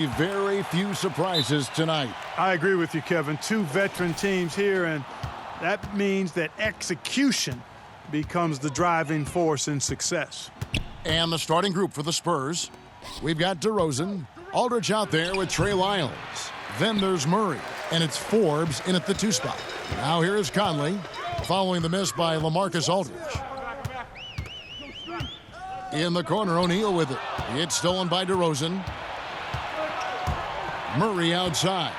Very few surprises tonight. I agree with you, Kevin. Two veteran teams here, and that means that execution becomes the driving force in success. And the starting group for the Spurs. We've got DeRozan, Aldridge out there with Trey Lyles. Then there's Murray, and it's Forbes in at the 2 spot. Now here is Conley, following the miss by LaMarcus Aldridge. In the corner, O'Neal with it. It's stolen by DeRozan. Murray outside.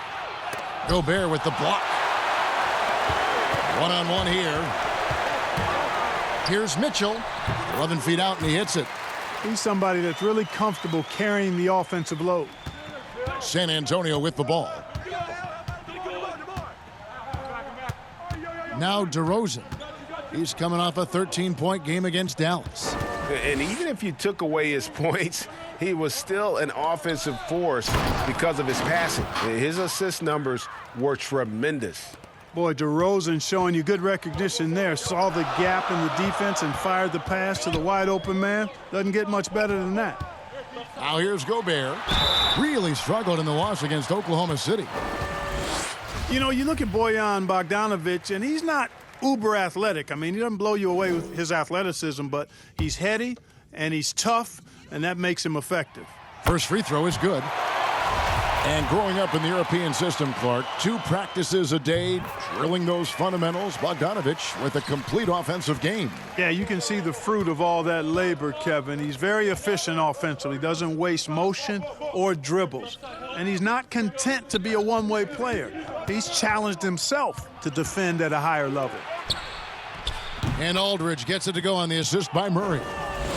Gobert with the block. One-on-one here. Here's Mitchell. 11 feet out, and he hits it. He's somebody that's really comfortable carrying the offensive load. San Antonio with the ball. Now DeRozan. He's coming off a 13-point game against Dallas. And even if you took away his points, he was still an offensive force because of his passing. His assist numbers were tremendous. Boy, DeRozan showing you good recognition there. Saw the gap in the defense and fired the pass to the wide-open man. Doesn't get much better than that. Now here's Gobert. Really struggled in the loss against Oklahoma City. You know, you look at Bojan Bogdanovic, and he's not uber athletic. I mean, he doesn't blow you away with his athleticism, but he's heady and he's tough, and that makes him effective. First free throw is good. And growing up in the European system, Clark, 2 practices a day, drilling those fundamentals. Bogdanovic with a complete offensive game. Yeah, you can see the fruit of all that labor, Kevin. He's very efficient offensively, doesn't waste motion or dribbles. And he's not content to be a one-way player. He's challenged himself to defend at a higher level. And Aldridge gets it to go on the assist by Murray.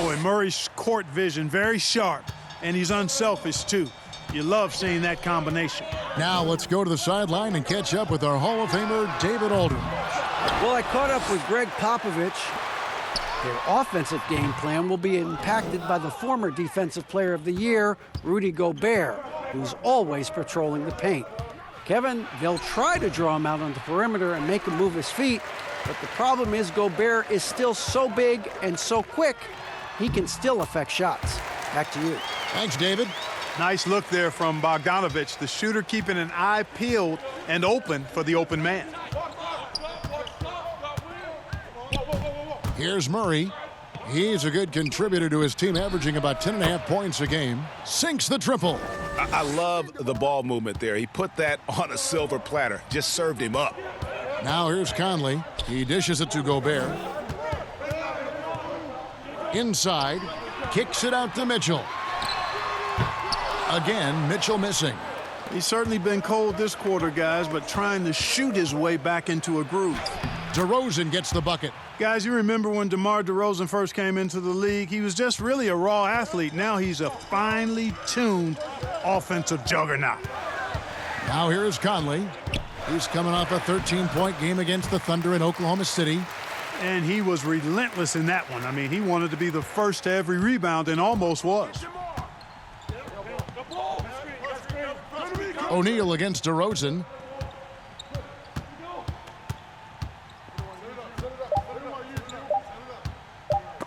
Boy, Murray's court vision, very sharp, and he's unselfish, too. You love seeing that combination. Now let's go to the sideline and catch up with our Hall of Famer, David Aldridge. Well, I caught up with Greg Popovich. Their offensive game plan will be impacted by the former Defensive Player of the Year, Rudy Gobert, who's always patrolling the paint. Kevin, they'll try to draw him out on the perimeter and make him move his feet, but the problem is Gobert is still so big and so quick, he can still affect shots. Back to you. Thanks, David. Nice look there from Bogdanovic, the shooter keeping an eye peeled and open for the open man. Here's Murray. He's a good contributor to his team, averaging about 10.5 points a game. Sinks the triple. I love the ball movement there. He put that on a silver platter, just served him up. Now here's Conley. He dishes it to Gobert. Inside, kicks it out to Mitchell. Again, Mitchell missing. He's certainly been cold this quarter, guys, but trying to shoot his way back into a groove. DeRozan gets the bucket. Guys, you remember when DeMar DeRozan first came into the league? He was just really a raw athlete. Now he's a finely tuned offensive juggernaut. Now here is Conley. He's coming off a 13-point game against the Thunder in Oklahoma City. And he was relentless in that one. I mean, he wanted to be the first to every rebound and almost was. O'Neal against DeRozan.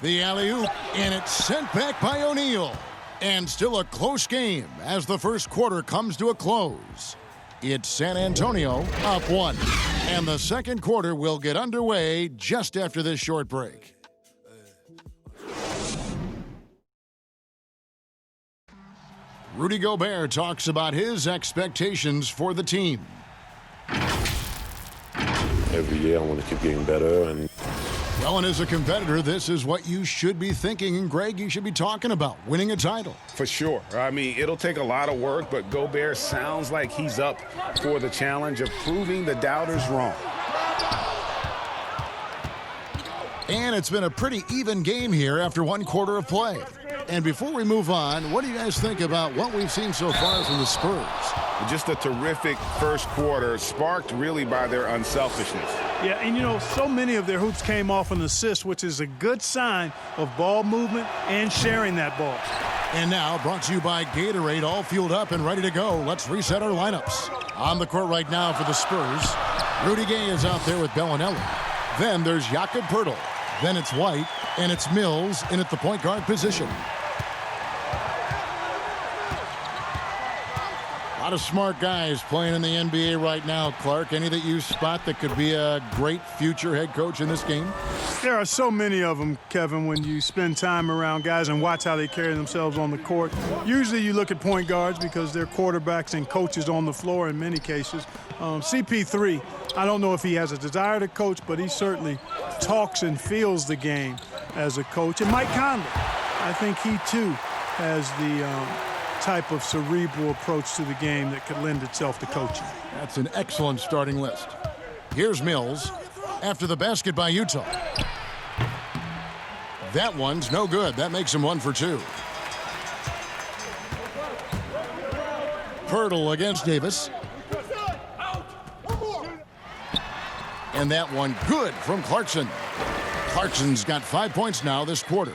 The alley-oop, and it's sent back by O'Neal. And still a close game as the first quarter comes to a close. It's San Antonio up 1. And the second quarter will get underway just after this short break. Rudy Gobert talks about his expectations for the team. Every year I want to keep getting better. Well, and as a competitor, this is what you should be thinking. And, Greg, you should be talking about winning a title. For sure. I mean, it'll take a lot of work, but Gobert sounds like he's up for the challenge of proving the doubters wrong. And it's been a pretty even game here after 1 quarter of play. And before we move on, what do you guys think about what we've seen so far from the Spurs? Just a terrific first quarter, sparked really by their unselfishness. Yeah, and you know, so many of their hoops came off an assist, which is a good sign of ball movement and sharing that ball. And now, brought to you by Gatorade, all fueled up and ready to go. Let's reset our lineups. On the court right now for the Spurs, Rudy Gay is out there with Bellinelli. Then there's Jakob Poeltl. Then it's White, and it's Mills in at the point guard position. lot of smart guys playing in the NBA right now, Clark. Any that you spot that could be a great future head coach in this game? There are so many of them, Kevin, when you spend time around guys and watch how they carry themselves on the court. Usually you look at point guards because they're quarterbacks and coaches on the floor in many cases. CP3, I don't know if he has a desire to coach, but he certainly talks and feels the game as a coach. And Mike Conley, I think he too has the type of cerebral approach to the game that could lend itself to coaching. That's an excellent starting list. Here's Mills after the basket by Utah. That one's no good. That makes him 1 for 2. Pirtle against Davis. And that one good from Clarkson. Clarkson's got 5 points now this quarter.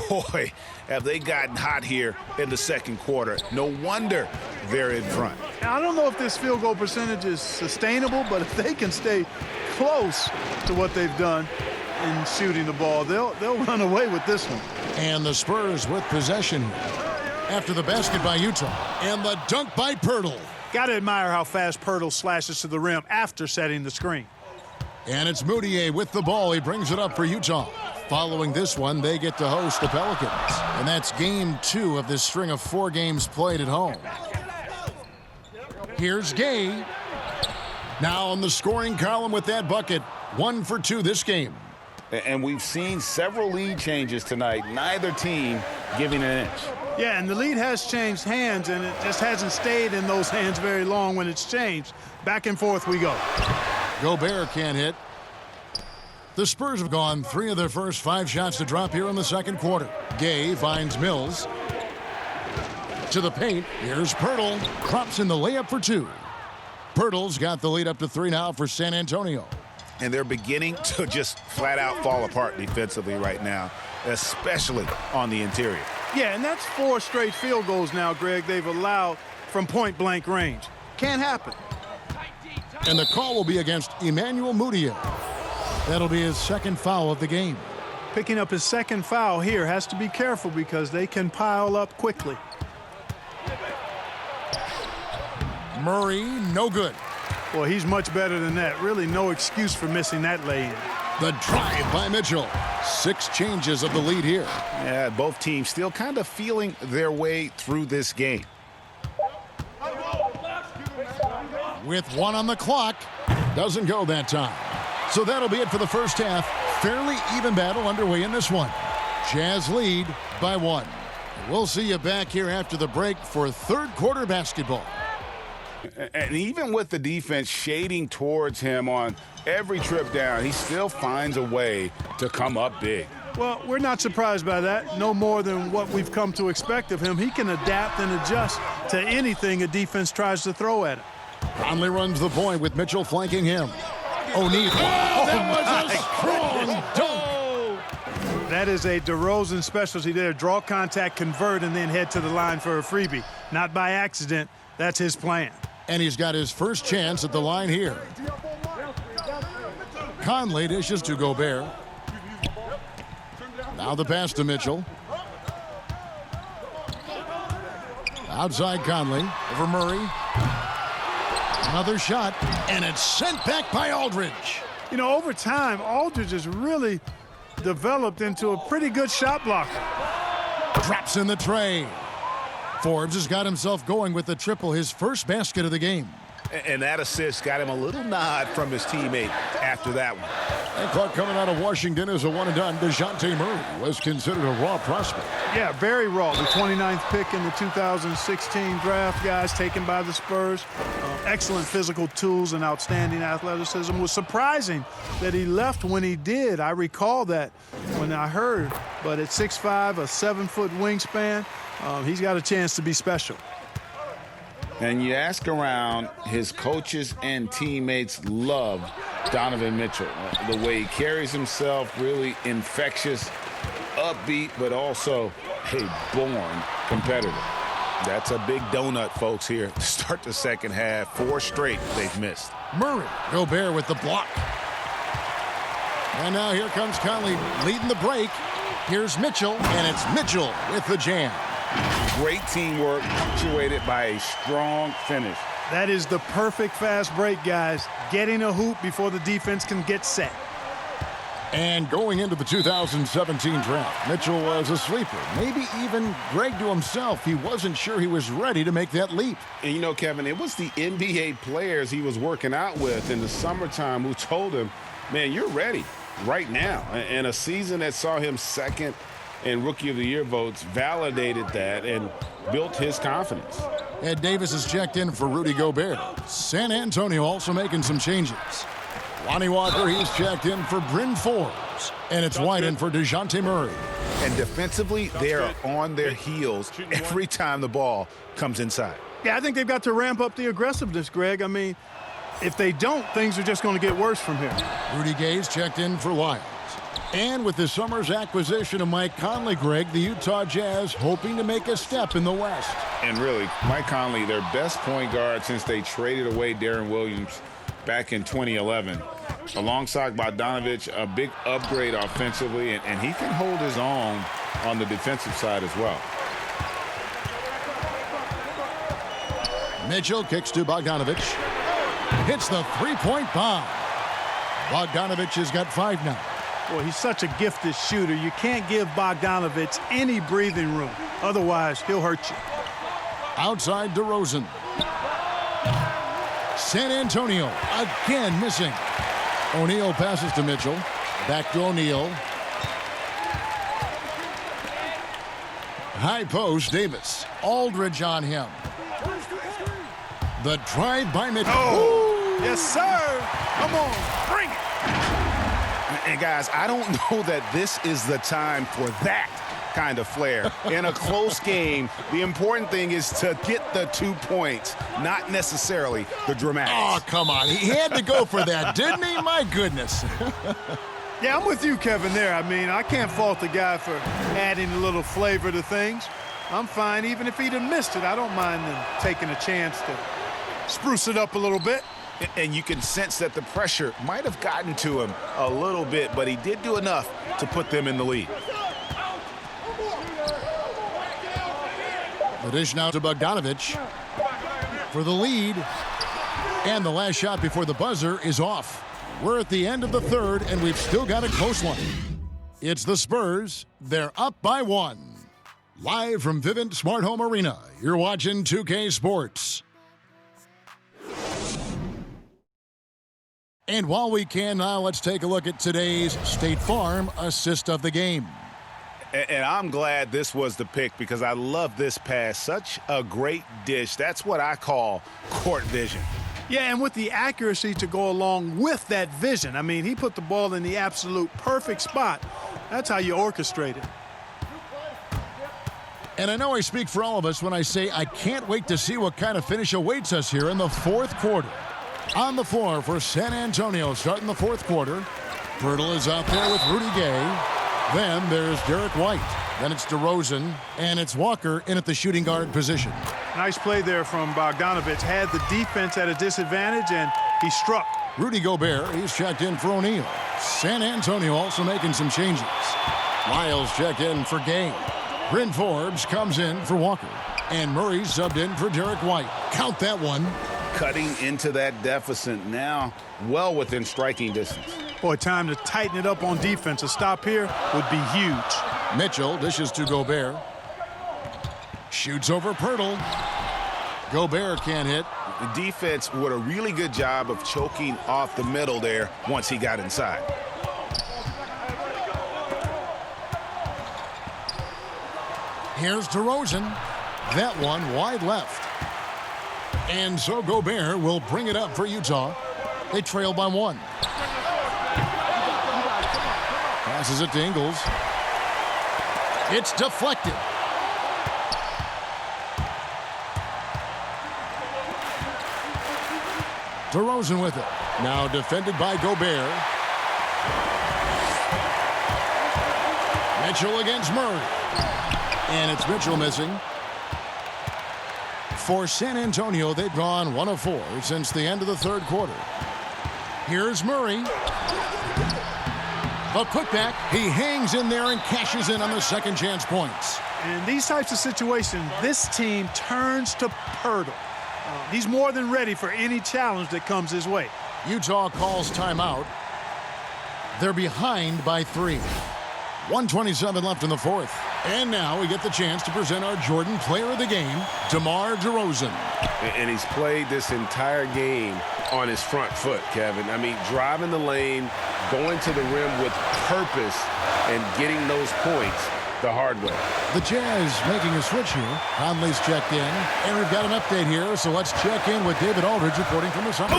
Boy, have they gotten hot here in the second quarter. No wonder they're in front. I don't know if this field goal percentage is sustainable, but if they can stay close to what they've done in shooting the ball, they'll run away with this one. And the Spurs with possession after the basket by Utah. And the dunk by Pirtle. Got to admire how fast Pirtle slashes to the rim after setting the screen. And it's Moutier with the ball. He brings it up for Utah. Following this one, they get to host the Pelicans. And that's game 2 of this string of 4 games played at home. Here's Gay. Now on the scoring column with that bucket. 1 for 2 this game. And we've seen several lead changes tonight. Neither team giving an inch. Yeah, and the lead has changed hands, and it just hasn't stayed in those hands very long when it's changed. Back and forth we go. Gobert can't hit. The Spurs have gone 3 of their first 5 shots to drop here in the second quarter. Gay finds Mills. To the paint. Here's Pirtle. Drops in the layup for 2. Pirtle's got the lead up to 3 now for San Antonio. And they're beginning to just flat out fall apart defensively right now, especially on the interior. Yeah, and that's 4 straight field goals now, Greg, they've allowed from point-blank range. Can't happen. And the call will be against Emmanuel Mudiay. That'll be his second foul of the game. Picking up his second foul here, has to be careful because they can pile up quickly. Murray, no good. Well, he's much better than that. Really no excuse for missing that lay-in. The drive by Mitchell. 6 changes of the lead here. Yeah, both teams still kind of feeling their way through this game. With 1 on the clock. Doesn't go that time. So that'll be it for the first half. Fairly even battle underway in this one. Jazz lead by 1. We'll see you back here after the break for third quarter basketball. And even with the defense shading towards him on every trip down, he still finds a way to come up big. Well, we're not surprised by that. No more than what we've come to expect of him. He can adapt and adjust to anything a defense tries to throw at him. Conley runs the point with Mitchell flanking him. O'Neal. That was a strong dunk. That is a DeRozan specialty there. Draw contact, convert, and then head to the line for a freebie. Not by accident. That's his plan. And he's got his first chance at the line here. Conley dishes to Gobert. Now the pass to Mitchell. Outside Conley. Over Murray. Another shot. And it's sent back by Aldridge. You know, over time, Aldridge has really developed into a pretty good shot blocker. Drops in the tray. Forbes has got himself going with the triple, his first basket of the game. And that assist got him a little nod from his teammate after that one. And Clark coming out of Washington as a one-and-done. DeJounte Murray was considered a raw prospect. Yeah, very raw. The 29th pick in the 2016 draft, guys, taken by the Spurs. Excellent physical tools and outstanding athleticism. It was surprising that he left when he did. I recall that when I heard. But at 6'5", a 7-foot wingspan, he's got a chance to be special. And you ask around, his coaches and teammates love Donovan Mitchell. The way he carries himself, really infectious, upbeat, but also a born competitor. That's a big donut, folks, here to start the second half. 4 straight they've missed. Murray, Gobert with the block. And now here comes Conley leading the break. Here's Mitchell, and it's Mitchell with the jam. Great teamwork, punctuated by a strong finish. That is the perfect fast break, guys. Getting a hoop before the defense can get set. And going into the 2017 draft, Mitchell was a sleeper. Maybe even Greg to himself, he wasn't sure he was ready to make that leap. And you know, Kevin, it was the NBA players he was working out with in the summertime who told him, man, you're ready right now. And a season that saw him second in Rookie of the Year votes validated that and built his confidence. Ed Davis has checked in for Rudy Gobert. San Antonio also making some changes. Lonnie Walker, he's checked in for Bryn Forbes. And it's White in for DeJounte Murray. And defensively, they are on their heels every time the ball comes inside. Yeah, I think they've got to ramp up the aggressiveness, Greg. I mean, if they don't, things are just going to get worse from here. Rudy Gay's checked in for Lyles. And with this summer's acquisition of Mike Conley, Greg, the Utah Jazz hoping to make a step in the West. And really, Mike Conley, their best point guard since they traded away Darren Williams back in 2011. Alongside Bogdanovich, a big upgrade offensively, and he can hold his own on the defensive side as well. Mitchell kicks to Bogdanovich. Hits the three-point bomb. Bogdanovich has got 5 now. Boy, he's such a gifted shooter. You can't give Bogdanovich any breathing room. Otherwise, he'll hurt you. Outside DeRozan. San Antonio again missing. O'Neal passes to Mitchell. Back to O'Neal. High post, Davis. Aldridge on him. The drive by Mitchell. Oh, yes, sir. Come on, bring it. And guys, I don't know that this is the time for that kind of flair. In a close game, the important thing is to get the 2 points, not necessarily the dramatics. Oh, come on. He had to go for that, didn't he? My goodness. Yeah, I'm with you, Kevin, there. I mean, I can't fault the guy for adding a little flavor to things. I'm fine. Even if he'd have missed it, I don't mind them taking a chance to spruce it up a little bit. And you can sense that the pressure might have gotten to him a little bit, but he did do enough to put them in the lead. The dish now to Bogdanovich for the lead. And the last shot before the buzzer is off. We're at the end of the third, and we've still got a close one. It's the Spurs. They're up by 1. Live from Vivint Smart Home Arena, you're watching 2K Sports. And while we can now, let's take a look at today's State Farm assist of the game. And I'm glad this was the pick because I love this pass. Such a great dish. That's what I call court vision. Yeah, and with the accuracy to go along with that vision. I mean, he put the ball in the absolute perfect spot. That's how you orchestrate it. And I know I speak for all of us when I say I can't wait to see what kind of finish awaits us here in the fourth quarter. On the floor for San Antonio starting the fourth quarter. Pirtle is out there with Rudy Gay. Then there's Derek White. Then it's DeRozan. And it's Walker in at the shooting guard position. Nice play there from Bogdanovich. Had the defense at a disadvantage, and he struck. Rudy Gobert, he's checked in for O'Neal. San Antonio also making some changes. Lyles checked in for Gay. Bryn Forbes comes in for Walker. And Murray subbed in for Derek White. Count that one. Cutting into that deficit now, well within striking distance. Boy, time to tighten it up on defense. A stop here would be huge. Mitchell dishes to Gobert. Shoots over Pirtle. Gobert can't hit. The defense did a really good job of choking off the middle there once he got inside. Here's DeRozan. That one wide left. And so Gobert will bring it up for Utah. They trail by 1. Passes it to Ingles. It's deflected. DeRozan with it. Now defended by Gobert. Mitchell against Murray. And it's Mitchell missing. For San Antonio, they've gone 1 of 4 since the end of the third quarter. Here's Murray. A putback. He hangs in there and cashes in on the second chance points. And these types of situations, this team turns to Pirtle. He's more than ready for any challenge that comes his way. Utah calls timeout. They're behind by 3. 1:27 left in the fourth. And now we get the chance to present our Jordan Player of the Game, DeMar DeRozan. And he's played this entire game on his front foot, Kevin. I mean, driving the lane, going to the rim with purpose, and getting those points the hard way. The Jazz making a switch here. Conley's checked in. And we've got an update here, so let's check in with David Aldridge reporting from the summer.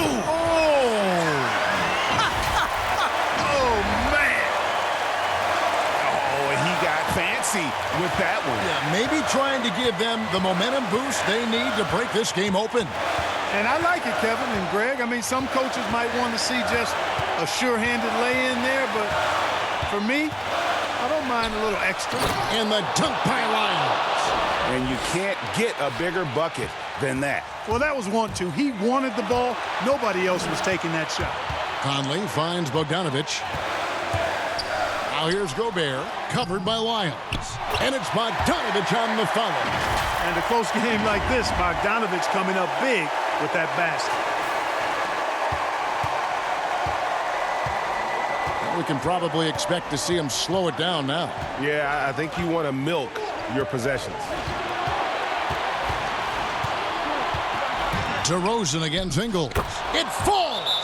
With that one. Yeah, maybe trying to give them the momentum boost they need to break this game open. And I like it, Kevin and Greg. I mean, some coaches might want to see just a sure-handed lay-in there, but for me, I don't mind a little extra. And the dunk by Lyons. And you can't get a bigger bucket than that. Well, that was 1-2. He wanted the ball. Nobody else was taking that shot. Conley finds Bogdanovich. Now here's Gobert, covered by Lyons. And it's Bogdanovich on the follow. And a close game like this, Bogdanovich coming up big with that basket. We can probably expect to see him slow it down now. Yeah, I think you want to milk your possessions. DeRozan against Ingles. It falls!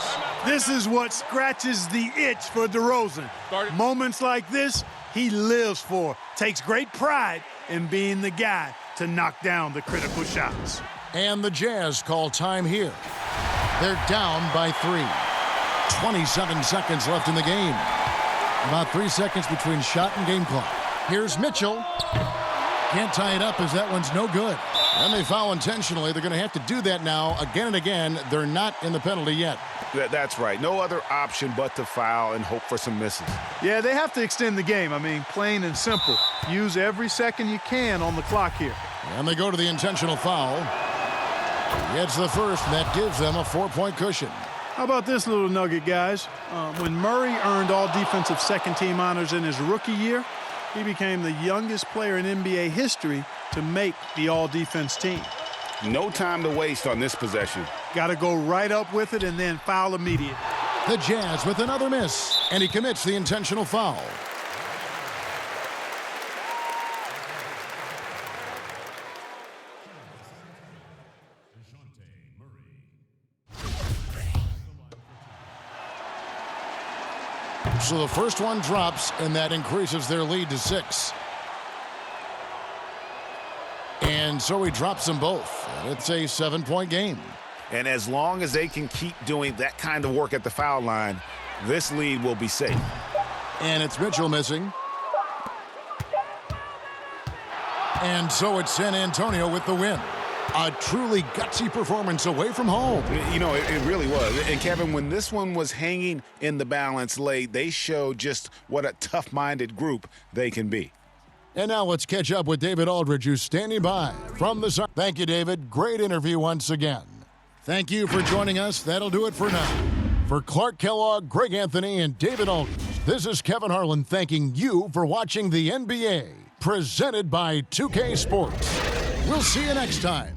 This is what scratches the itch for DeRozan. Moments like this, he lives for. Takes great pride in being the guy to knock down the critical shots. And the Jazz call time here. They're down by 3. 27 seconds left in the game. About 3 seconds between shot and game clock. Here's Mitchell. Can't tie it up as that one's no good. And they foul intentionally. They're going to have to do that now again and again. They're not in the penalty yet. That's right. No other option but to foul and hope for some misses. Yeah, they have to extend the game. I mean, plain and simple. Use every second you can on the clock here. And they go to the intentional foul. It's the first, and that gives them a 4-point cushion. How about this little nugget, guys? When Murray earned all defensive second-team honors in his rookie year, he became the youngest player in NBA history to make the all-defense team. No time to waste on this possession. Got to go right up with it and then foul immediate. The Jazz with another miss, and he commits the intentional foul. So the first one drops, and that increases their lead to 6. And so he drops them both. It's a 7-point game. And as long as they can keep doing that kind of work at the foul line, this lead will be safe. And it's Mitchell missing. And so it's San Antonio with the win. A truly gutsy performance away from home. You know, it really was. And, Kevin, when this one was hanging in the balance late, they showed just what a tough-minded group they can be. And now let's catch up with David Aldridge, who's standing by from the sun. Thank you, David. Great interview once again. Thank you for joining us. That'll do it for now. For Clark Kellogg, Greg Anthony, and David Aldridge, this is Kevin Harlan thanking you for watching the NBA, presented by 2K Sports. We'll see you next time.